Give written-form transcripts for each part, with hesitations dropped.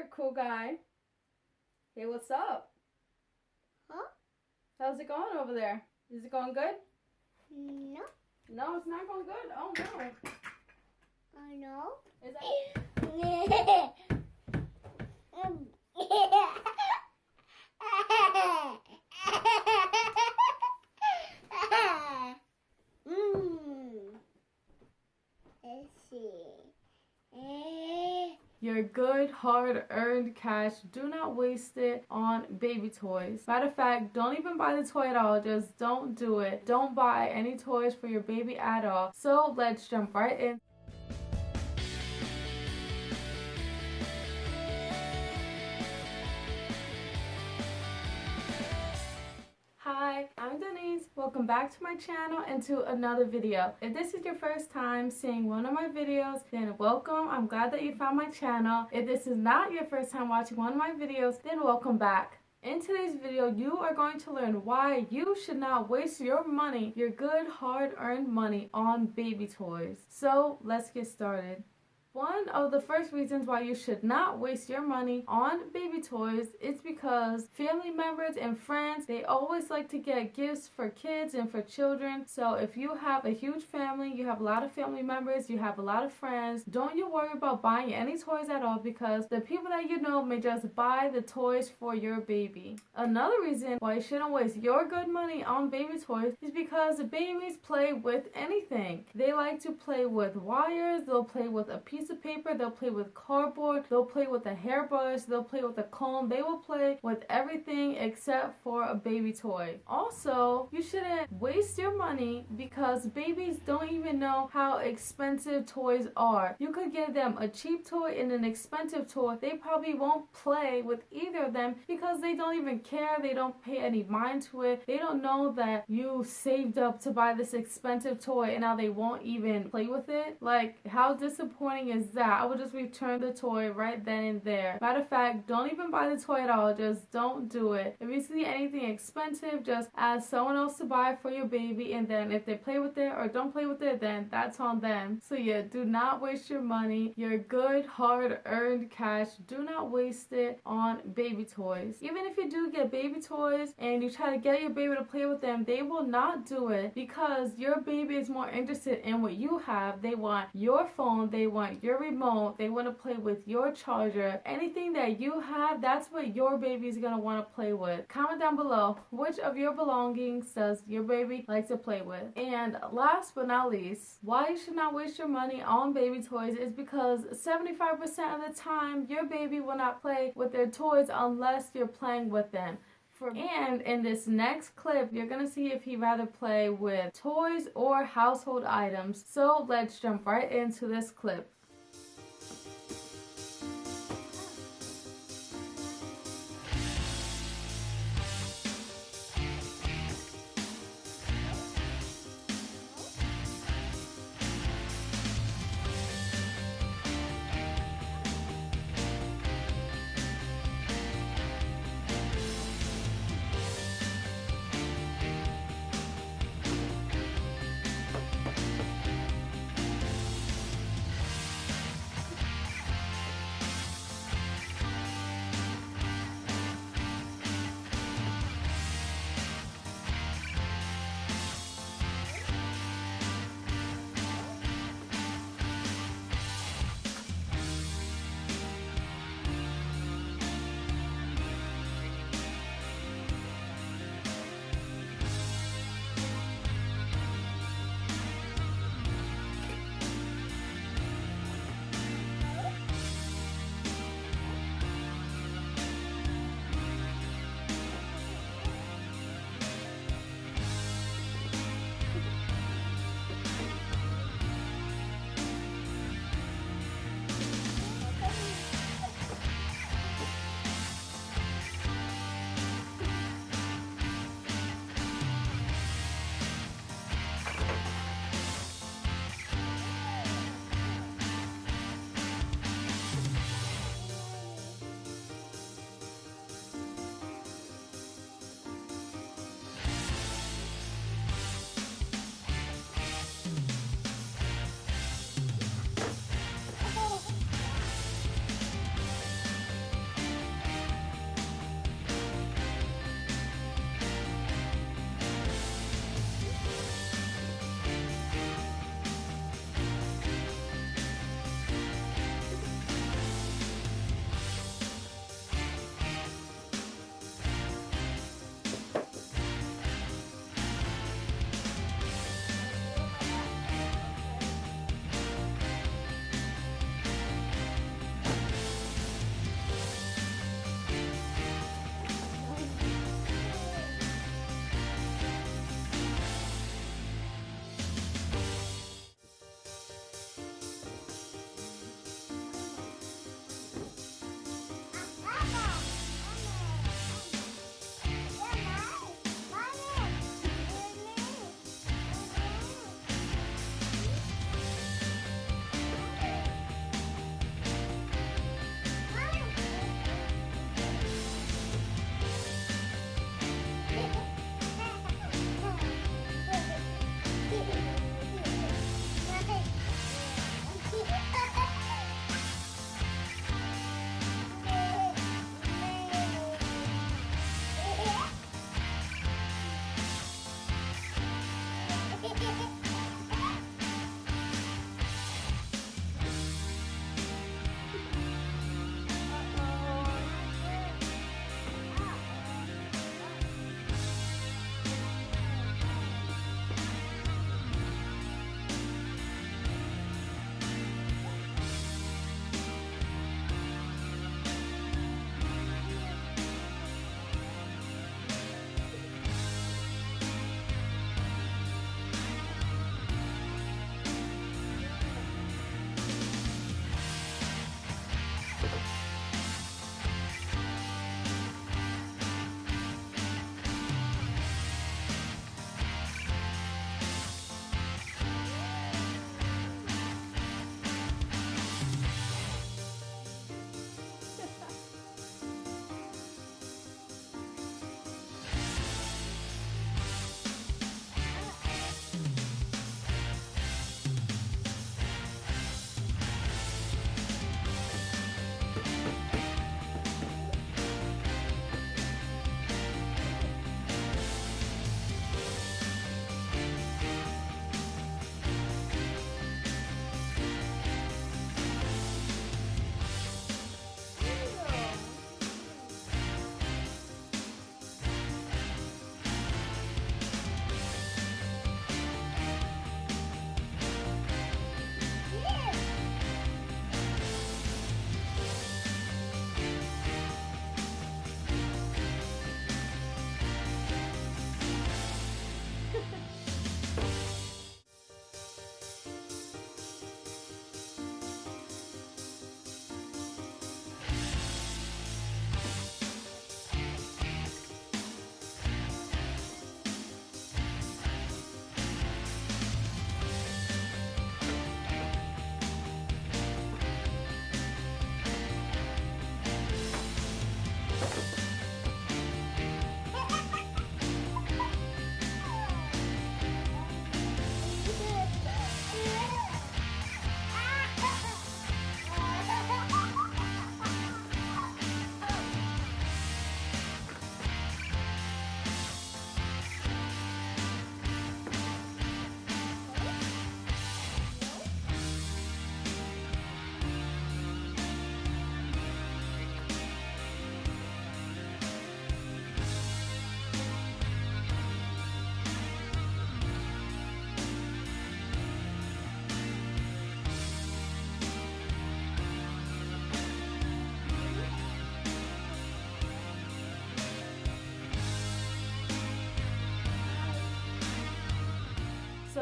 here, cool guy. Hey, what's up? Huh? How's it going over there? Is it going good? No. No, it's not going good. Oh, no. I know. Is that... Let's see. Your good, hard-earned cash, do not waste it on baby toys. Matter of fact, don't even buy the toy at all. Just don't do it. Don't buy any toys for your baby at all. So let's jump right in. Hi, I'm Denise. Welcome back to my channel and to another video. If this is your first time seeing one of my videos, then welcome. I'm glad that you found my channel. If this is not your first time watching one of my videos, then welcome back. In today's video, you are going to learn why you should not waste your money, your good hard-earned money, on baby toys. So let's get started. One of the first reasons why you should not waste your money on baby toys is because family members and friends, they always like to get gifts for kids and for children. So if you have a huge family, you have a lot of family members, you have a lot of friends, don't you worry about buying any toys at all, because the people that you know may just buy the toys for your baby. Another reason why you shouldn't waste your good money on baby toys is because babies play with anything. They like to play with wires, they'll play with a piece of paper, they'll play with cardboard, they'll play with a hairbrush, they'll play with a comb, they will play with everything except for a baby toy. Also, you shouldn't waste your money because babies don't even know how expensive toys are. You could give them a cheap toy and an expensive toy. They probably won't play with either of them because they don't even care, they don't pay any mind to it. They don't know that you saved up to buy this expensive toy and now they won't even play with it. Like, how disappointing is that? I would just return the toy right then and there. Matter of fact, don't even buy the toy at all. Just don't do it. If you see anything expensive, just ask someone else to buy it for your baby, and then if they play with it or don't play with it, then that's on them. So yeah, do not waste your money, your good hard-earned cash. Do not waste it on baby toys. Even if you do get baby toys and you try to get your baby to play with them, they will not do it because your baby is more interested in what you have. They want your phone, they want your remote, they want to play with your charger. Anything that you have, that's what your baby is going to want to play with. Comment down below which of your belongings does your baby like to play with. And last but not least, why you should not waste your money on baby toys is because 75% of the time your baby will not play with their toys unless you're playing with them. And in this next clip, you're going to see if he'd rather play with toys or household items. So let's jump right into this clip.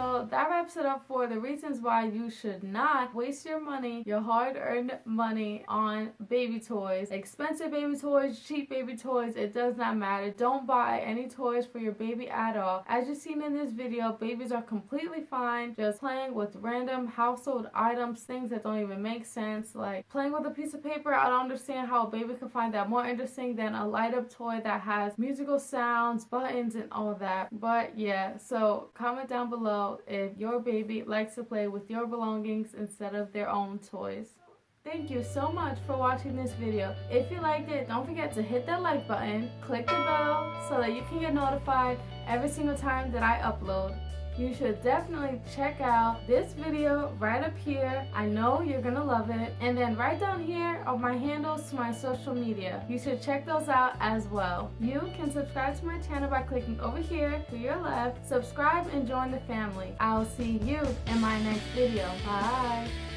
So that wraps it up for the reasons why you should not waste your money, your hard-earned money, on baby toys. Expensive baby toys, cheap baby toys, it does not matter. Don't buy any toys for your baby at all. As you've seen in this video, babies are completely fine just playing with random household items, things that don't even make sense, like playing with a piece of paper. I don't understand how a baby can find that more interesting than a light-up toy that has musical sounds, buttons, and all that. But yeah, so comment down below if your baby likes to play with your belongings instead of their own toys. Thank you so much for watching this video. If you liked it, don't forget to hit that like button, click the bell so that you can get notified every single time that I upload. You should definitely check out this video right up here. I know you're gonna love it. And then right down here are my handles to my social media. You should check those out as well. You can subscribe to my channel by clicking over here to your left. Subscribe and join the family. I'll see you in my next video. Bye.